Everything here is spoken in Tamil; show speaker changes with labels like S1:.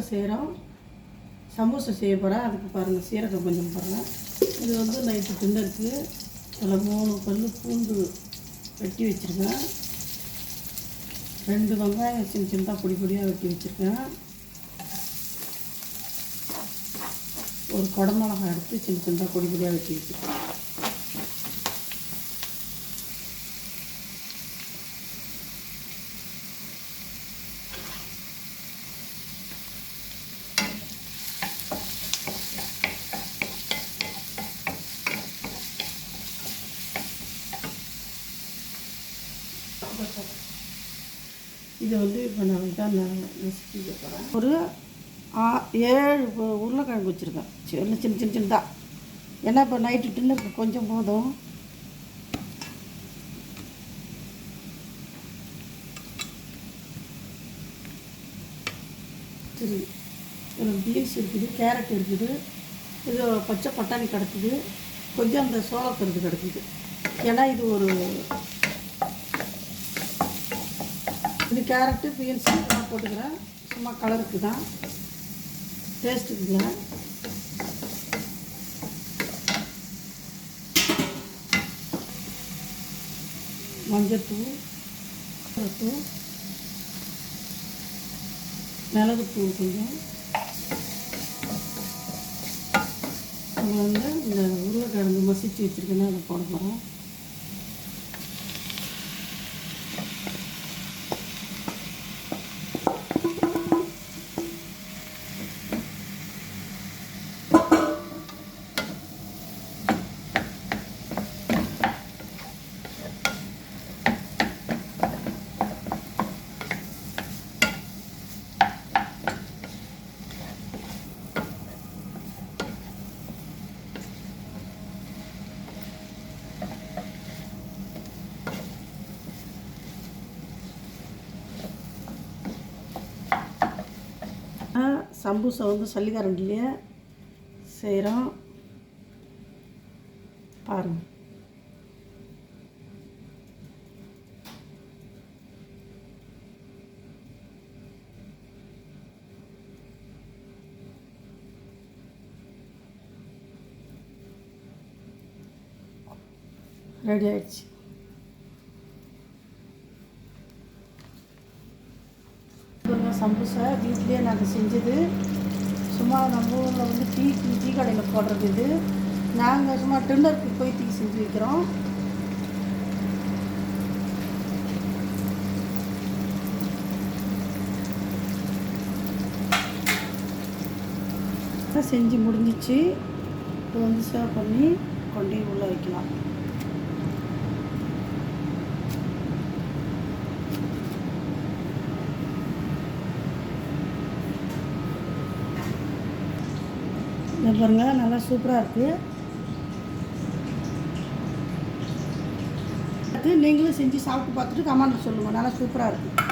S1: செய்கிறோம். சமோசா செய்ய போகிறேன். அதுக்கு பாருங்கள், சீரகம் கொஞ்சம் போடுறேன். இது வந்து நைட்டு டின்னருக்கு. அதில் 3 பல் பூண்டு வெட்டி வச்சுருக்கேன். 2 வெங்காயம் சின்ன சின்னதாக பொடி பொடியாக வெட்டி வச்சுருக்கேன். ஒரு குடமிளகாய் எடுத்து சின்ன சின்னதாக பொடி பொடியாக வெட்டி வச்சுருக்கேன். இது வந்து இப்போ நான் தான் நசுக்கிக்க போகிறேன். ஒரு 7 உருளைக்கிழங்கு வச்சுருக்கேன். சின்ன சின்ன சின்ன சின்னதாக. ஏன்னா இப்போ நைட்டு டின்னருக்கு கொஞ்சம் போதும். சரி, இதில் பீன்ஸ் இருக்குது, கேரட் இருக்குது, இது பச்சை பட்டாணி கிடக்குது, கொஞ்சம் அந்த சோளக்கருது கிடக்குது. ஏன்னா இது ஒரு இது கேரட்டு பீன்ஸு நான் போட்டுக்கிறேன். சும்மா கலருக்கு தான், டேஸ்ட்டுக்கு இல்லை. மஞ்சத்தூள், தூள், மிளகுத்தூள் கொஞ்சம். அது வந்து இந்த உருளைக்கிழங்கு மசிச்சு வச்சுருக்கேன்னா அதை போட போகிறேன். சம்பூசா வந்து சல்லிக்கரண்டிலே செய்கிறோம். பாருங்கள். ரெடி ஆயிடுச்சு. சம்பூசா வீட்லேயே நாங்கள் செஞ்சது. சும்மா நம்ம ஊரில் வந்து டீ கடையில் போடுறது. இது நாங்கள் சும்மா டின்னருக்கு போய் டீ செஞ்சு வைக்கிறோம். செஞ்சு முடிஞ்சிச்சு. இப்போ வந்து சர்வ் பண்ணி கொண்டு உள்ளே வைக்கலாம். இதை பாருங்கள், நல்லா சூப்பராக இருக்குது. நீங்களும் செஞ்சு சாப்பிட்டு பார்த்துட்டு கமெண்ட்டில் சொல்லுங்கள். நல்லா சூப்பராக இருக்குது.